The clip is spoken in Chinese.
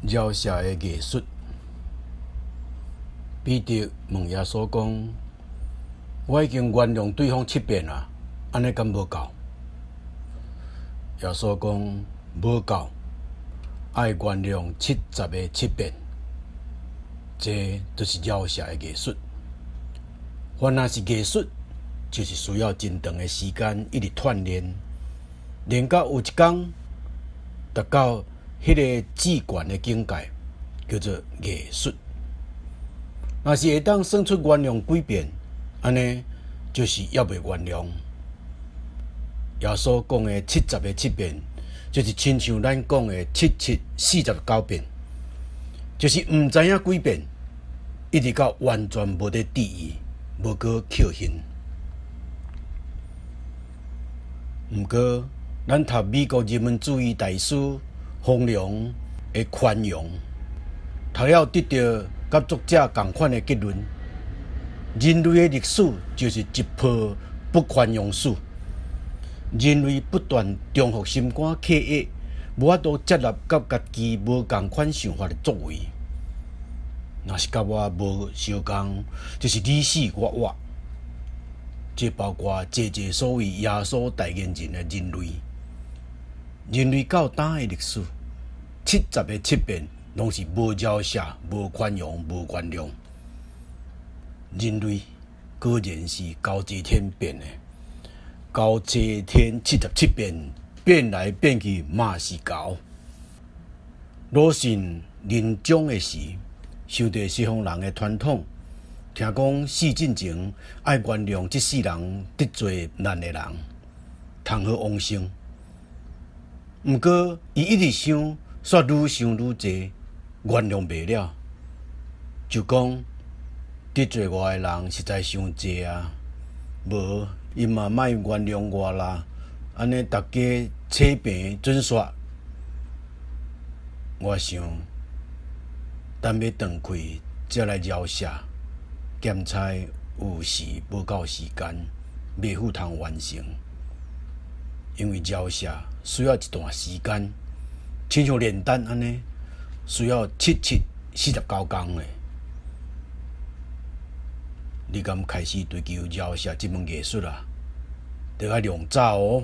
饶舌的艺术。彼得问耶稣讲：“我已经原谅对方7遍啊，安尼敢无够？”耶稣讲：“无够，爱原谅77遍。”这就是饶舌的艺术。凡若是艺术，就是需要真长的时间一直锻炼，练到有一天达到迄个至悬的境界，叫做艺术。若是会当算出原谅几遍，安尼就是还未原谅。耶稣讲的77遍，就是亲像咱讲的4749遍，就是毋知影几遍，一直到完全无得治愈，无搁扣现。毋过，咱读美国人文主义大师冯龙的宽容，读了得到甲作者同款的结论：人类的历史就是一波不宽容史。人类不断重复心肝刻意，无法度接纳甲家己无同款想法的作为。若是甲我无相共，就是你死我活。这包括所谓耶稣代言人的人类。人类到今的历史，77遍拢是无饶舌、无宽容、无原谅。人类果然是高齐天变的，高齐天77遍，变来变去嘛是高。鲁迅临终的时，受到西方人的传统，听讲死进前爱原谅这世人得罪咱的人，通好往生。毋过，伊一直想，煞愈想愈济，原谅袂了。就讲得罪我的人实在伤济啊，无伊嘛莫原谅我啦。安尼大家扯平准煞。我想，等要断开，才来饶舌，咸菜有时无够时间，袂赴通完成。因为饶舌需要一段时间，亲像炼丹安尼，需要4749工的。你敢开始追求饶舌这门艺术啊？得要量早哦。